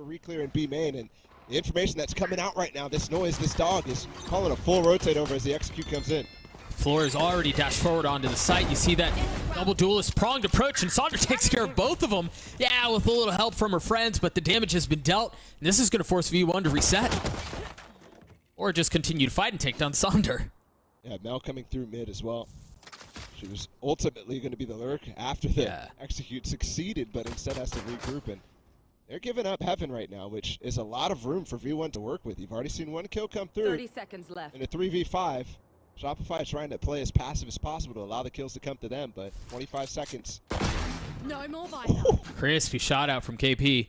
re-clear in B main, and the information that's coming out right now, this Noise, this dog, is calling a full rotate over as the execute comes in. Floor is already dashed forward onto the site. You see that double duelist pronged approach, and Sonder takes care of both of them. Yeah, with a little help from her friends, but the damage has been dealt. And this is going to force V1 to reset. Or just continue to fight and take down Sonder. Yeah, Mel coming through mid as well. She was ultimately going to be the lurk after the execute succeeded, but instead has to regroup. And they're giving up heaven right now, which is a lot of room for V1 to work with. You've already seen one kill come through. 30 seconds left. In a 3v5. Shopify is trying to play as passive as possible to allow the kills to come to them, but 25 seconds. No more vital. Crispy shot out from KP.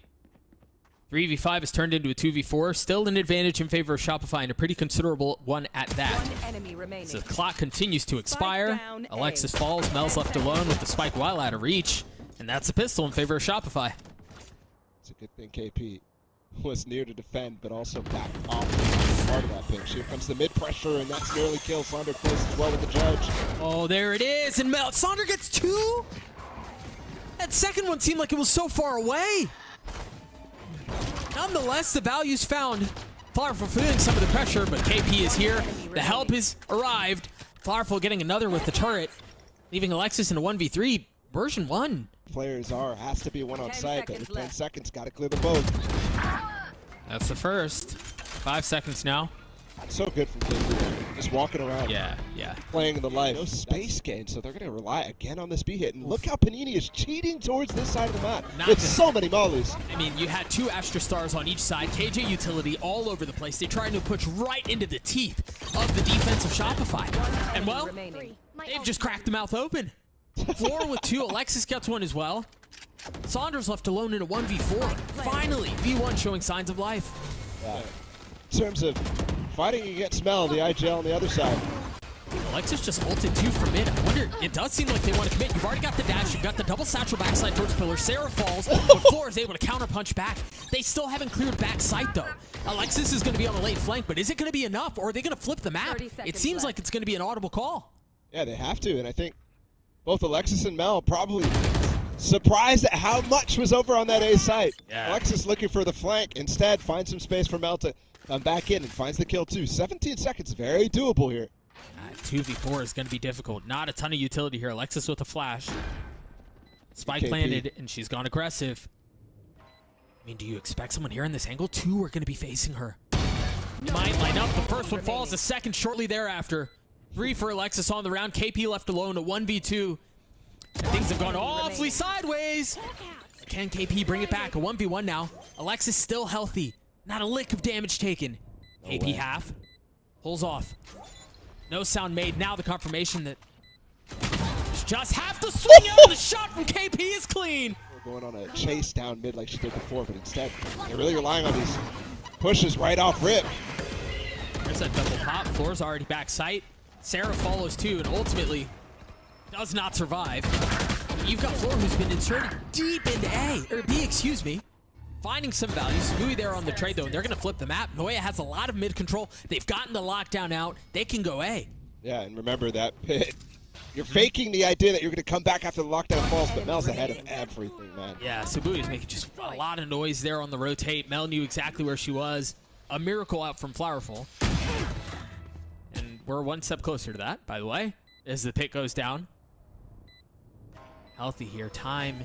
3v5 has turned into a 2v4. Still an advantage in favor of Shopify, and a pretty considerable one at that. One enemy remaining. So the clock continues to expire. Alexis falls. Mel's left alone with the spike well out of reach. And that's a pistol in favor of Shopify. It's a good thing KP was near to defend, but also back off part of that pinch. Here comes the mid pressure, and that's nearly killed. Sonder close as well with the judge. Oh, there it is, and Mel. Sonder gets two? That second one seemed like it was so far away. Nonetheless, the value's found. Flowerful feeling some of the pressure, but KP is here. The help has arrived. Flowerful getting another with the turret, leaving Alexis in a 1v3. Version 1. Players has to be one on site, but with 10 seconds, got to clear them both. That's the first. 5 seconds now. So good from KP. Just walking around. Yeah. Playing the life. No space gain, so they're going to rely again on this B hit. And look how Panini is cheating towards this side of the map with so many mollies. I mean, you had 2 Astra Stars on each side. KJ utility all over the place. They tried to push right into the teeth of the defense of Shopify. And well, they've just cracked the mouth open. 4 with 2. Alexis gets one as well. Sonder's left alone in a 1v4. Finally, V1 showing signs of life. Yeah. In terms of fighting against Mel, the IGL on the other side. Alexis just ulted 2 from mid. I wonder, it does seem like they want to commit. You've already got the dash, you've got the double satchel backside towards pillar. Sarah falls, but Floor is able to counter punch back. They still haven't cleared back sight though. Alexis is going to be on the late flank, but is it going to be enough, or are they going to flip the map? It seems like it's going to be an audible call. Yeah, they have to, and I think both Alexis and Mel probably surprised at how much was over on that A site. Yeah. Alexis looking for the flank, instead finds some space for Mel to come back in and finds the kill too. 17 seconds, very doable here. 2v4 is going to be difficult. Not a ton of utility here. Alexis with a flash. Spike landed, and she's gone aggressive. I mean, do you expect someone here in this angle? 2 are going to be facing her. Might line up. The first one falls, the second shortly thereafter. 3 for Alexis on the round. KP left alone, a 1v2. And things have gone awfully sideways. Can KP bring it back? A 1v1 now. Alexis still healthy. Not a lick of damage taken. KP half. Pulls off. No sound made. Now the confirmation that just have to swing out. The shot from KP is clean. We're going on a chase down mid like she did before, but instead they're really relying on these pushes right off rip. There's that double pop. Floor's already back sight. Sarah follows too, and ultimately does not survive. You've got Floor who's been inserted deep into A, or B, excuse me. Finding some value. cbui there on the trade, though, and they're going to flip the map. Noia has a lot of mid control. They've gotten the lockdown out. They can go A. Yeah, and remember that pit. You're faking the idea that you're going to come back after the lockdown falls, but Mel's ahead of everything, man. Yeah, cbui is making just a lot of noise there on the rotate. Mel knew exactly where she was. A miracle out from Flowerful. And we're one step closer to that, by the way, as the pit goes down. Healthy here. Time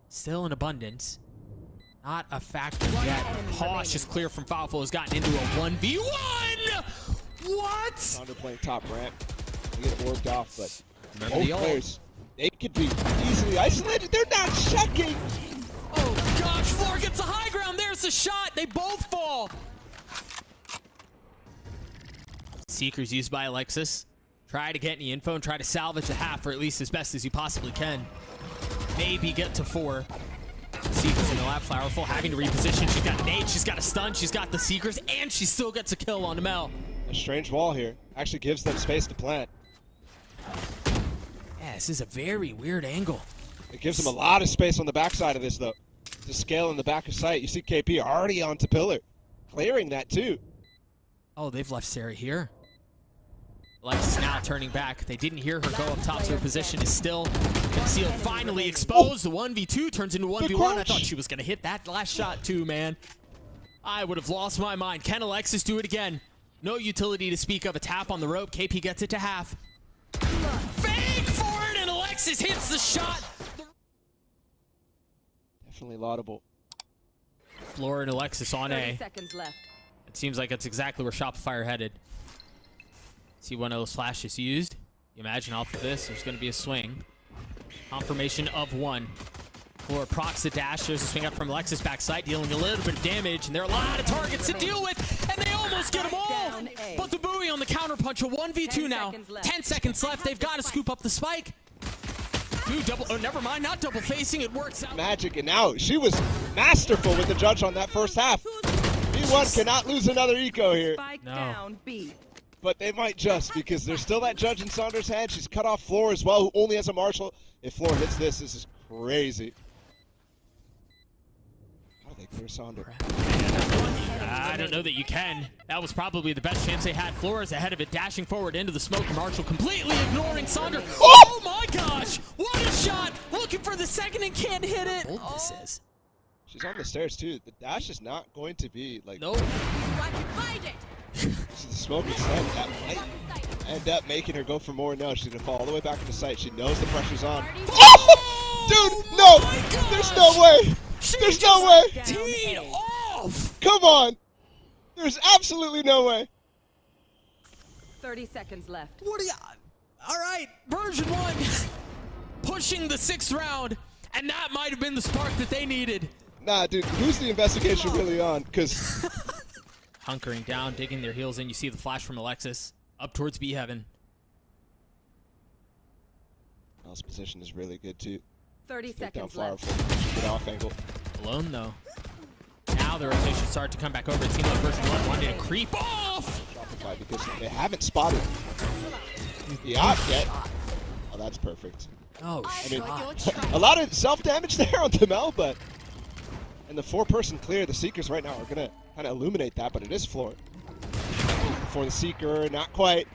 still in abundance. Not a factor yet. Posh is clear from Flowerful, has gotten into a 1v1! What? Sonder playing top ramp. They get it worked off, but remember the players, they could be easily isolated. They're not checking. Oh gosh, Floor gets a high ground. There's the shot. They both fall. Seekers used by Alexis. Try to get any info and try to salvage a half, or at least as best as you possibly can. Maybe get to 4. Seekers in the lab. Flowerful having to reposition. She's got nades, she's got a stun, she's got the Seekers, and she still gets a kill on Mel. A strange wall here. Actually gives them space to plant. Yeah, this is a very weird angle. It gives them a lot of space on the backside of this, though. To scale in the back of sight. You see KP already onto pillar. Clearing that, too. Oh, they've left Sarah here. Alexis now turning back. They didn't hear her go up top, so her position is still concealed. Finally exposed. The 1v2 turns into 1v1. I thought she was going to hit that last shot too, man. I would have lost my mind. Can Alexis do it again? No utility to speak of. A tap on the rope. KP gets it to half. Fake for it, and Alexis hits the shot. Definitely laudable. Flora and Alexis on 30 A. seconds left. It seems like that's exactly where Shopify are headed. See one of those flashes used. You imagine off of this, there's going to be a swing. Confirmation of one. Flora procs the dash. There's a swing up from Alexis backside, dealing a little bit of damage. And there are a lot of targets to deal with, and they almost get them all. But the buoy on the counter punch, a 1v2 now. 10 seconds left. They've got to scoop up the spike. Dude, double. Oh, never mind. Not double facing. It works out. Magic, and now she was masterful with the judge on that first half. B1 cannot lose another eco here. Spike down B. But they might just, because there's still that judge in Sonder's hand. She's cut off Floor as well, who only has a marshal. If Floor hits this is crazy. How do they clear Sonder? I don't know that you can. That was probably the best chance they had. Flores ahead of it, dashing forward into the smoke. Marshall completely ignoring Sonder. Oh my gosh! What a shot! Looking for the second and can't hit it. Oh, this is. She's on the stairs too. The dash is not going to be like. Nope. This is the smoke extend. That might end up making her go for more. No, she's gonna fall all the way back into sight. She knows the pressure's on. Oh! Dude, no! There's no way! There's no way! Teed off! Come on! There's absolutely no way. 30 seconds left. What are you? All right, version 1, pushing the 6th round, and that might have been the spark that they needed. Nah, dude, who's the investigation really on? Because Hunkering down, digging their heels in. You see the flash from Alexis up towards B heaven. Mel's position is really good too. 30 Take down seconds left. flowerful. Good off angle. Alone though. Now the rotation started to come back over. It seemed like version 1 wanted to creep off. Shopify because they haven't spotted the op yet. Oh, that's perfect. Oh, I mean, shit. a lot of self-damage there on Mel, but and the 4-person clear, the Seekers right now are gonna kind of illuminate that, but it is Floor. For the Seeker, not quite.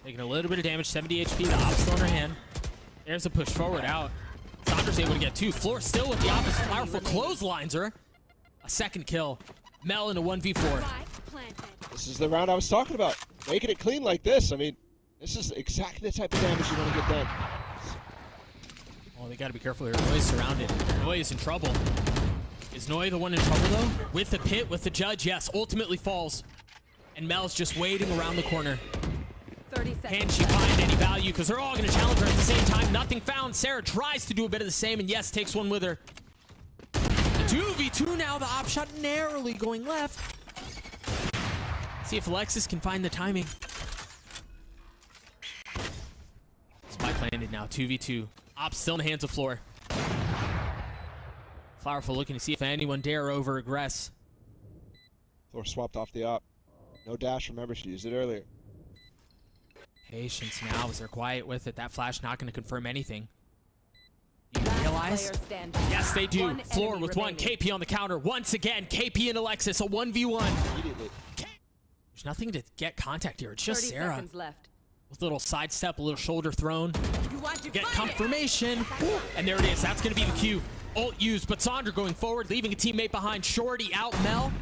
Taking a little bit of damage, 70 HP, the op still in her hand. There's a push forward out. Sonder's able to get 2. Floor still with the op as flowerful clotheslines her. A second kill. Mel in a 1v4. This is the round I was talking about. Making it clean like this. I mean, this is exactly the type of damage you want to get done. Oh, they gotta be careful here. Noia's surrounded. Noia is in trouble. Is Noia the one in trouble though? With the pit, with the judge, yes. Ultimately falls. And Mel's just waiting around the corner. 30 seconds. Can she find any value? Because they're all gonna challenge her at the same time. Nothing found. Sarah tries to do a bit of the same, and yes, takes one with her. 2v2 now. The op shot narrowly going left. See if Alexis can find the timing. Spike landed now. 2v2. Op still in the hands of Floor. Flowerful looking to see if anyone dare over-aggress. Floor swapped off the op. No dash, remember she used it earlier. Patience now as they're quiet with it. That flash not going to confirm anything. You realize? Player standing. Yes, they do. One Floor enemy with one. remaining. KP on the counter. Once again, KP and Alexis, a 1v1. Immediately. There's nothing to get contact here. It's just 30 Sarah. seconds left. With a little sidestep, a little shoulder thrown. You want to Get find it. confirmation. And there it is. That's going to be the cue. Ult used, but Sonder going forward, leaving a teammate behind. Shorty out, Mel.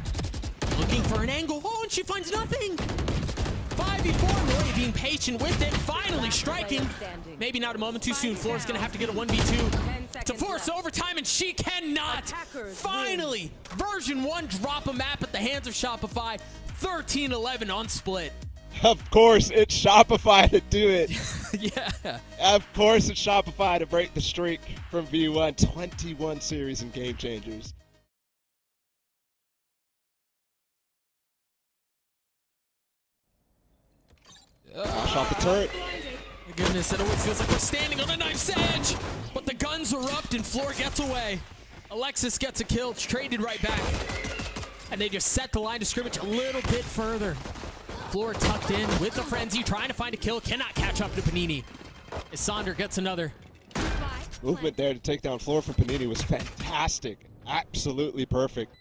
Looking for an angle. Oh, and she finds nothing. 5v4. Noia being patient with it. Finally striking. Maybe not a moment too soon. Floor's going to have to get a 1v2 to force overtime, and she cannot. Finally, version 1 drop a map at the hands of Shopify. 13-11 on split. Of course, it's Shopify to do it. Yeah. Of course, it's Shopify to break the streak from V1. 21 series and game changers. Shot the turret. My goodness, it always feels like we're standing on a knife's edge. But the guns erupt and Floor gets away. Alexis gets a kill, traded right back. And they just set the line of scrimmage a little bit further. Floor tucked in with the frenzy, trying to find a kill. Cannot catch up to Panini. As Sonder gets another. Movement there to take down Floor for Panini was fantastic. Absolutely perfect.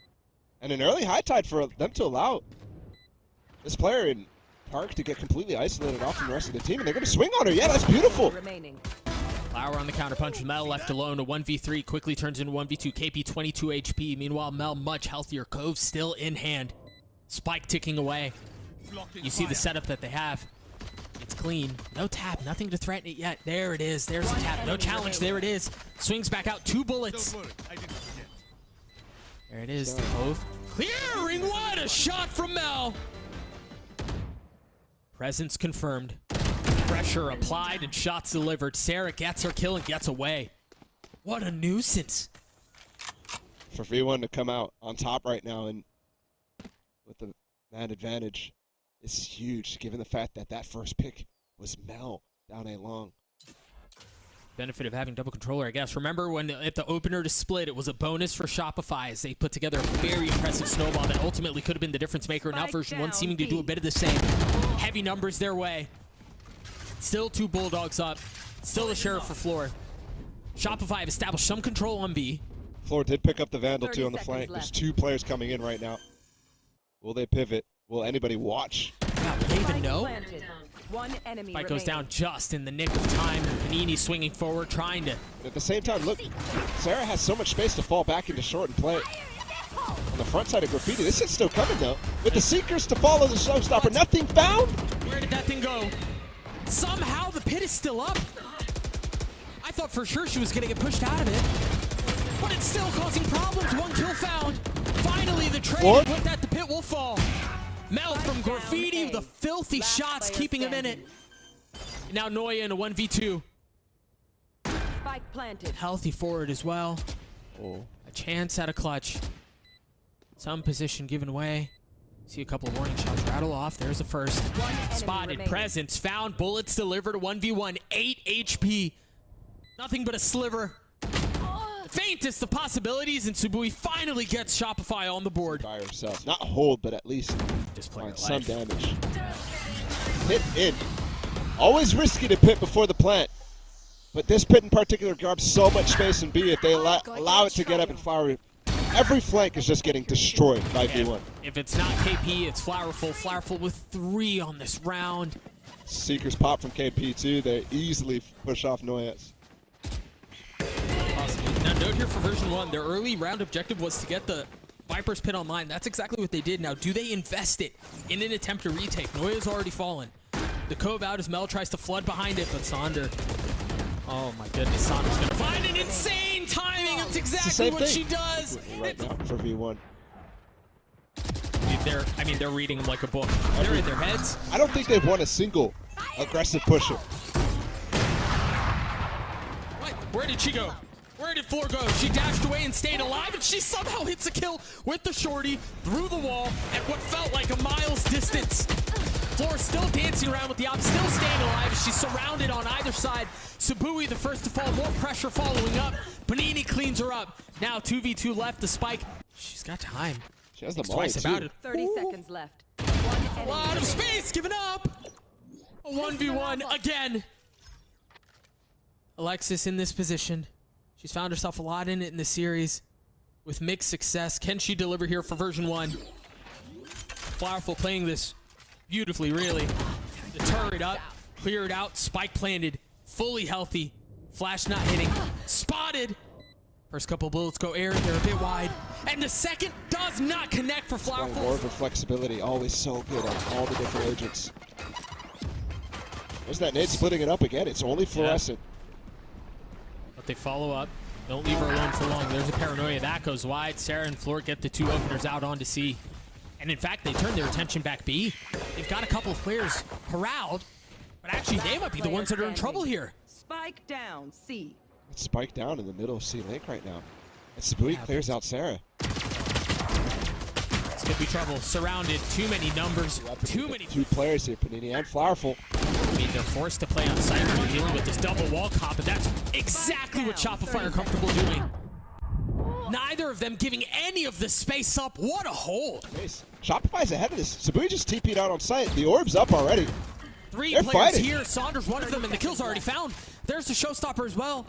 And an early high tide for them to allow this player in Park to get completely isolated off from the rest of the team, and they're going to swing on her. Yeah, that's beautiful. Remaining. Flower on the counterpunch. Mel left alone. A 1v3 quickly turns into 1v2. KP 22 HP. Meanwhile, Mel much healthier. Cove still in hand. Spike ticking away. You see the setup that they have. It's clean. No tap. Nothing to threaten it yet. There it is. There's the tap. No challenge. There it is. Swings back out. 2 bullets. There it is. The Cove. Clearing. What a shot from Mel. Presence confirmed. Pressure applied and shots delivered. Sarah gets her kill and gets away. What a nuisance. For V1 to come out on top right now and with the man advantage is huge, given the fact that that first pick was Mel down A long. Benefit of having double controller, I guess. Remember when at the opener to split, it was a bonus for Shopify as they put together a very impressive snowball that ultimately could have been the difference maker. Now version 1 seeming to do a bit of the same. Heavy numbers their way. Still 2 Bulldogs up. Still the Sheriff for Floor. Shopify have established some control on B. Floor did pick up the Vandal too on the flank. There's 2 players coming in right now. Will they pivot? Will anybody watch? God, will they even know? One enemy Spike goes down just in the nick of time. Panini swinging forward, trying to... At the same time, look, Sarah has so much space to fall back into short and play. On the front side of Graffiti, this is still coming though. With the Seekers to follow the showstopper, nothing found? Where did that thing go? Somehow the pit is still up. I thought for sure she was going to get pushed out of it. But it's still causing problems. 1 kill found. Finally, the trade with that the pit will fall. Mel from Graffiti with the filthy shots, keeping him in it. Now Noia in a 1v2. Spike planted. Healthy forward as well. Oh. A chance at a clutch. Some position given away. See a couple of warning shots rattle off. There's the first. Spotted. Remaining. Presence found. Bullets delivered. 1v1. 8 HP. Nothing but a sliver. Faintest of possibilities, and cbui finally gets Shopify on the board. By herself. Not hold, but at least find some damage. Pit in. Always risky to pit before the plant. But this pit in particular grabs so much space in B if they allow it to get up and fire. Every flank is just getting destroyed by V1. If it's not KP, it's flowerful. Flowerful with 3 on this round. Seekers pop from KP too. They easily push off Noias. Now note here for version 1, their early round objective was to get the Viper's pit online. That's exactly what they did. Now, do they invest it in an attempt to retake? Noia's already fallen. The Cove out as Mel tries to flood behind it, but Sonder... Oh my goodness, Sonder's gonna find an insane timing. That's exactly what she does. Right now for V1. They're reading like a book. They're in their heads. I don't think they've won a single aggressive pusher. What? Where did she go? Where did Floor go? She dashed away and stayed alive, and she somehow hits a kill with the shorty through the wall at what felt like a mile's distance. Floor still dancing around with the op, still staying alive as she's surrounded on either side. cbui the first to fall, more pressure following up. Panini cleans her up. Now 2v2 left, the Spike. She's got time. She has the Twice too. about it. 30 seconds left. A lot of space given up. A 1v1 again. Alexis in this position. She's found herself a lot in it in the series with mixed success. Can she deliver here for version 1? Flowerful playing this beautifully, really. The turret up, cleared out, Spike planted, fully healthy. Flash not hitting. Spotted. First couple bullets go air, they're a bit wide. And the second does not connect for Flowerful. More of her flexibility, always so good on all the different agents. There's that nade splitting it up again. It's only fluorescent. But they follow up. Don't leave her alone for long. There's a paranoia. That goes wide. Sarah and Floor get the 2 openers out onto C. And in fact, they turn their attention back B. They've got a couple of players corralled, but actually they might be the ones that are in trouble here. Spike down, C. It's Spike down in the middle of C Lake right now. And cbui clears out Sarah. It's gonna be trouble. Surrounded. Too many numbers. Too many. 2 players here, Panini and Flowerful. I mean, they're forced to play on site when they're dealing with this double wall cop, and that's exactly what Shopify are comfortable doing. Neither of them giving any of the space up. What a hold. Shopify's ahead of this. cbui just TP'd out on site. The orb's up already. 3 They're players fighting. here. Saunders one of them, and the kill's already found. There's the showstopper as well.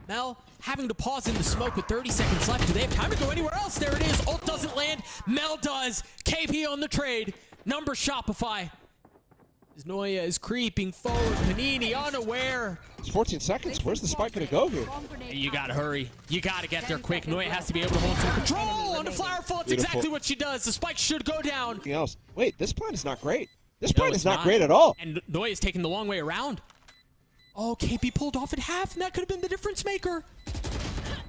Mel having to pause in the smoke with 30 seconds left. Do they have time to go anywhere else? There it is. Ult doesn't land. Mel does. KP on the trade. Number Shopify. Noia is creeping forward. Panini unaware. It's 14 seconds. Where's the spike going to go here? You gotta hurry. You gotta get there quick. Noia has to be able to hold some control on the flowerful. That's exactly what she does. The spike should go down. Anything else? Wait, this plan is not great. This plan is not great at all. And Noia is taking the long way around. Oh, KP pulled off at half, and that could have been the difference maker.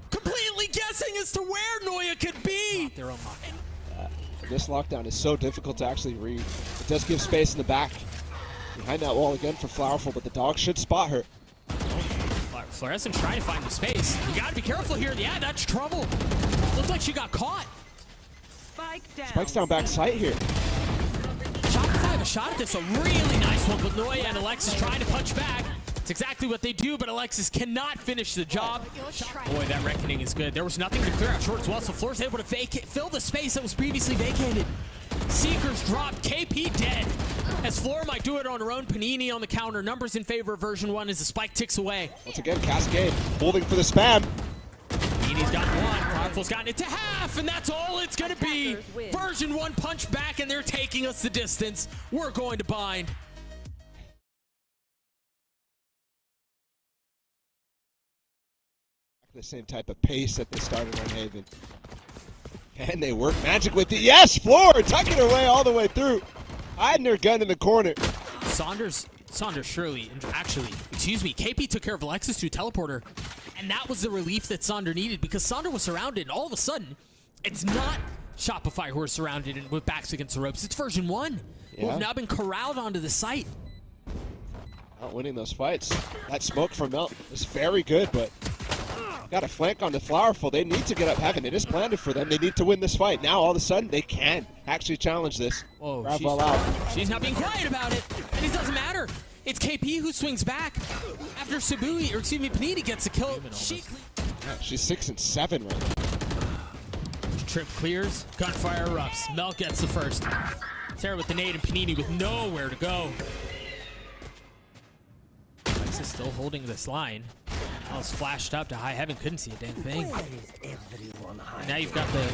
Completely guessing as to where Noia could be. This lockdown is so difficult to actually read. It does give space in the back. Behind that wall again for Flowerful, but the dog should spot her. Florescent trying to find the space. You gotta be careful here. Yeah, that's trouble. Looked like she got caught. Spike down. Spike's down back sight here. Shopify have a shot at this. A really nice one, but Noia and Alexis trying to punch back. It's exactly what they do, but Alexis cannot finish the job. Boy, that reckoning is good. There was nothing to clear out short as well, so Floor's able to fill the space that was previously vacated. Seekers dropped. KP dead. As Floor might do it on her own. Panini on the counter. Numbers in favor of version 1 as the spike ticks away. Once again, Cascade holding for the spam. Panini's got one. Powerful's gotten it to half, and that's all it's going to be. Version 1 punch back, and they're taking us the distance. We're going to bind. The same type of pace that they started on Haven. And they work magic with it. Yes, Floor tucking her way all the way through. Hiding her gun in the corner. Saunders surely, actually, excuse me, KP took care of Alexis through teleporter. And that was the relief that Sonder needed because Sonder was surrounded, and all of a sudden, it's not Shopify who are surrounded and with backs against the ropes. It's version 1 who have now been corralled onto the site. Not winning those fights. That smoke from Melt is very good, but got a flank on the Flowerful. They need to get up heaven. It is planted for them. They need to win this fight. Now, all of a sudden, they can actually challenge this. Whoa, she's not being quiet about it, and it doesn't matter. It's KP who swings back after cbui, or excuse me, Panini gets a kill. She's 6 and 7 right now. Trip clears, gunfire erupts. Mel gets the first. Sarah with the nade and Panini with nowhere to go. Alexis still holding this line. Mel's flashed up to high heaven, couldn't see a damn thing. And now you've got the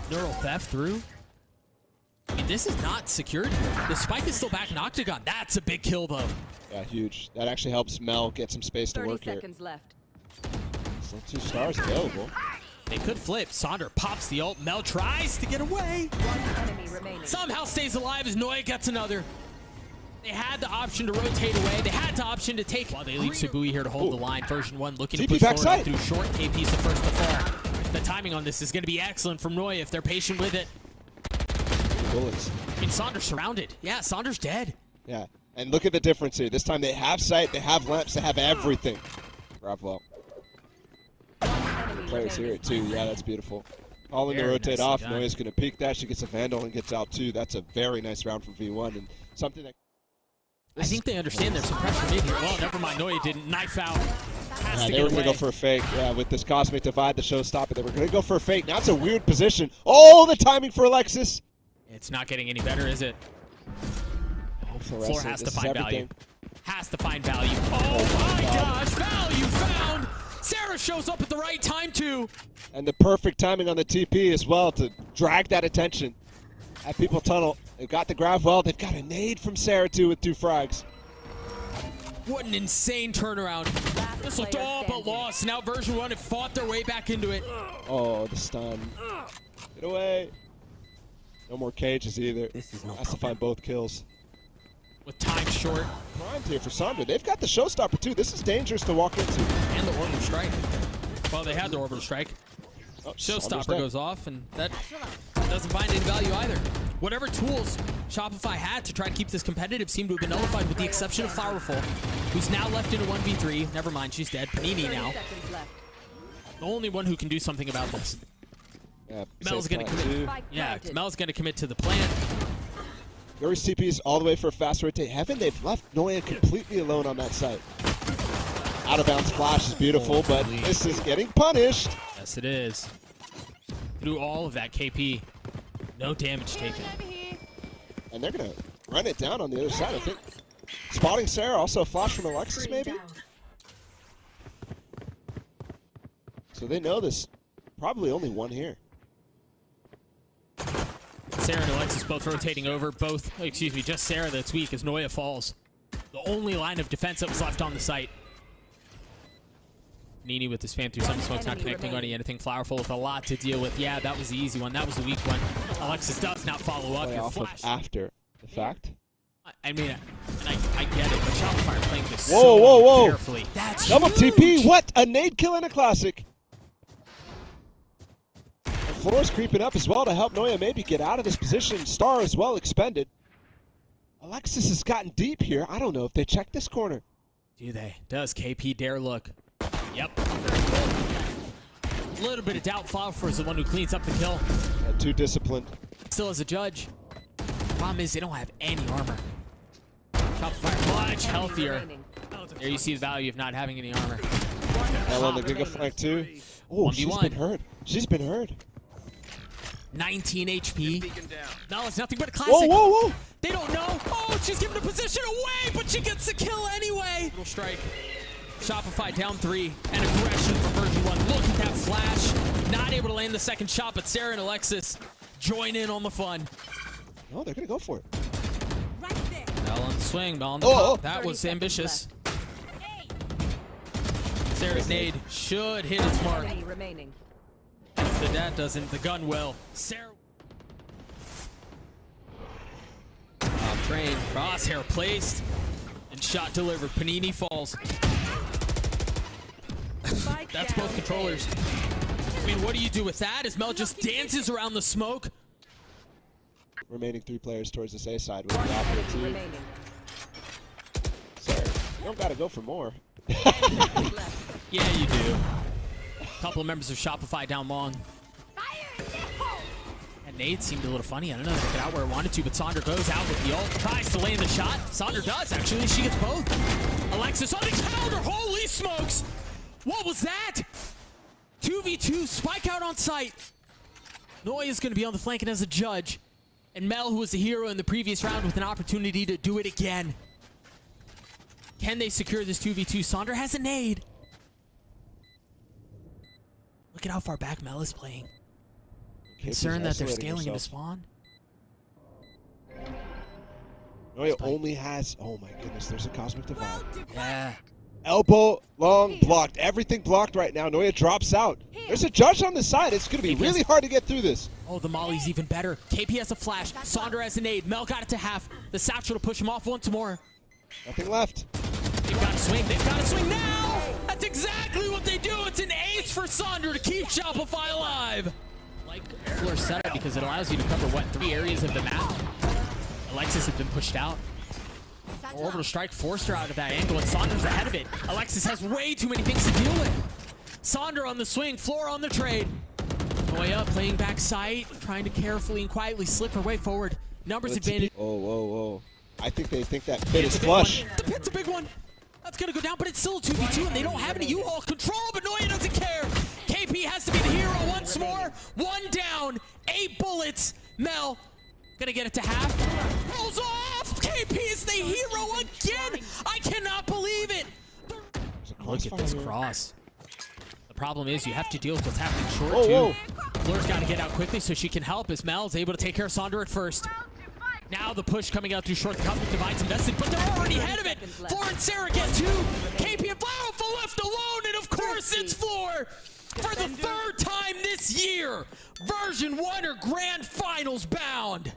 neural theft through. I mean, this is not secured. The spike is still back in Octagon. That's a big kill, though. Yeah, huge. That actually helps Mel get some space to work here. 30 seconds left. Still 2 stars available. They could flip. Sonder pops the ult. Mel tries to get away. One enemy remaining. Somehow stays alive as Noia gets another. They had the option to rotate away. They had the option to take. While they leave cbui here to hold the line. Version 1 looking to push forward up through short. KP's the first to fall. The timing on this is going to be excellent from Noia if they're patient with it. Bullets. I mean, Sonder's surrounded. Yeah, Sonder's dead. Yeah, and look at the difference here. This time they have sight, they have lamps, they have everything. Bravo. Players hear it too. Yeah, that's beautiful. Calling to rotate off. Noia's going to peek that. She gets a Vandal and gets out too. That's a very nice round from V1 and something that. I think they understand there's some pressure made here. Well, never mind. Noia didn't. Knife out. They were going to go for a fake. Yeah, with this Cosmic Divide, the showstopper, they were going to go for a fake. Now it's a weird position. Oh, the timing for Alexis. It's not getting any better, is it? Floor has to find value. Has to find value. Oh my gosh, value found! Sarah shows up at the right time too. And the perfect timing on the TP as well to drag that attention. At people tunnel. They've got the grab well. They've got a nade from Sarah too with 2 frags. What an insane turnaround. This will all but lost. Now version 1 have fought their way back into it. Oh, the stun. Get away. No more cages either. Has to find both kills. With time short. Primed here for Sonder. They've got the showstopper too. This is dangerous to walk into. And the orbital strike. Well, they had the orbital strike. Oh, Showstopper goes off, and that doesn't find any value either. Whatever tools Shopify had to try to keep this competitive seem to have been nullified with the exception of Flowerful, who's now left in a 1v3. Never mind, she's dead. Panini now. The only one who can do something about this. Yeah, Mel's going to commit. Yeah, Mel's going to commit to the plan. Yuri's TP's all the way for a fast rotate. Heaven, they've left Noia completely alone on that site. Out of bounds flash is beautiful, but this is getting punished. Yes, it is. Through all of that KP, no damage taken. And they're going to run it down on the other side, I think. Spotting Sarah, also a flash from Alexis, maybe? So they know this. Probably only one here. Sarah and Alexis both rotating over. Just Sarah that's weak as Noia falls. The only line of defense that was left on the site. Nini with the spam through some smokes, not connecting on anything. Flowerful with a lot to deal with. Yeah, that was the easy one. That was the weak one. Alexis does not follow up. Your Off of flash. after the fact. I mean, and I get it, but Shopify are playing this Whoa, so whoa, whoa. carefully. That's Double huge. TP. What? A nade kill in a classic. And Floor's creeping up as well to help Noia maybe get out of this position. Star as well expended. Alexis has gotten deep here. I don't know if they check this corner. Do they? Does KP dare look? Yep. A little bit of doubt. Flowerful is the one who cleans up the kill. Too disciplined. Still as a judge. Problem is they don't have any armor. Shopify much healthier. Remaining. There you see the value of not having any armor. Hell on the Giga flank too. Oh, she's 1v1. been hurt. She's been hurt. 19 HP. No, it's nothing but a Whoa, classic. whoa, whoa. They don't know. Oh, she's giving the position away, but she gets the kill anyway. Little strike. Shopify down 3 and aggression for version 1. Look at that flash. Not able to land the second shot, but Sarah and Alexis join in on the fun. No, they're going to go for it. Right there. Bell on the swing, Bell on the Oh, pop. oh. That 30 was seconds ambitious. left. Sarah's nade should hit its mark. Enemy remaining. If the dad doesn't, the gun will. Sarah. Train. Crosshair placed. And shot delivered. Panini falls. Spike That's down both controllers. I mean, what do you do with that as Mel just dances around the smoke? Remaining 3 players towards this A side with the A. opposite Enemy team. remaining. Sarah, you don't got to go for more. Left. Yeah, you do. A couple of members of Shopify down long. And Nate seemed a little funny. I don't know if it got out where it wanted to, but Sonder goes out with the ult. Tries to land the shot. Sonder does, actually. She gets both. Alexis on the counter. Holy smokes. What was that? 2v2. Spike out on site. Noia is going to be on the flank and as a judge. And Mel, who was the hero in the previous round, with an opportunity to do it again. Can they secure this 2v2? Sonder has a nade. Look at how far back Mel is playing. Concerned that they're scaling into spawn. Noia only has, oh my goodness, there's a cosmic divide. Yeah. Elbow, long, blocked. Everything blocked right now. Noia drops out. There's a judge on the side. It's going to be really hard to get through this. Oh, the molly's even better. KP has a flash. Sonder has a nade. Mel got it to half. The satchel to push him off once more. Nothing left. They've got to swing. They've got to swing now. That's exactly what they do. It's an ace for Sonder to keep Shopify alive. Like floor setup because it allows you to cover, what, 3 areas of the map. Alexis has been pushed out. Orbital strike forced her out of that angle, and Sonder's ahead of it. Alexis has way too many things to deal with. Sonder on the swing, Floor on the trade. Noia playing back sight, trying to carefully and quietly slip her way forward. Numbers advantage. Oh, whoa, whoa. I think they think that pit is flush. The pit's a big one. That's going to go down, but it's still a 2v2, and they don't have any U-Haul control, but Noia doesn't care. KP has to be the hero once more. 1 down, 8 bullets. Mel gonna get it to half. Rolls off! KP is the hero again! I cannot believe it! Look at this cross. The problem is you have to deal with what's happening short, Whoa, too. Floor's got to get out quickly so she can help as Mel's able to take care of Sonder at first. Now the push coming out through short. The Cosmic Divide's invested, but they're already ahead of it. Floor and Sarah get 2. KP and flowerful left alone, and of course it's Floor! For the 3rd time this year, version 1 are grand finals bound.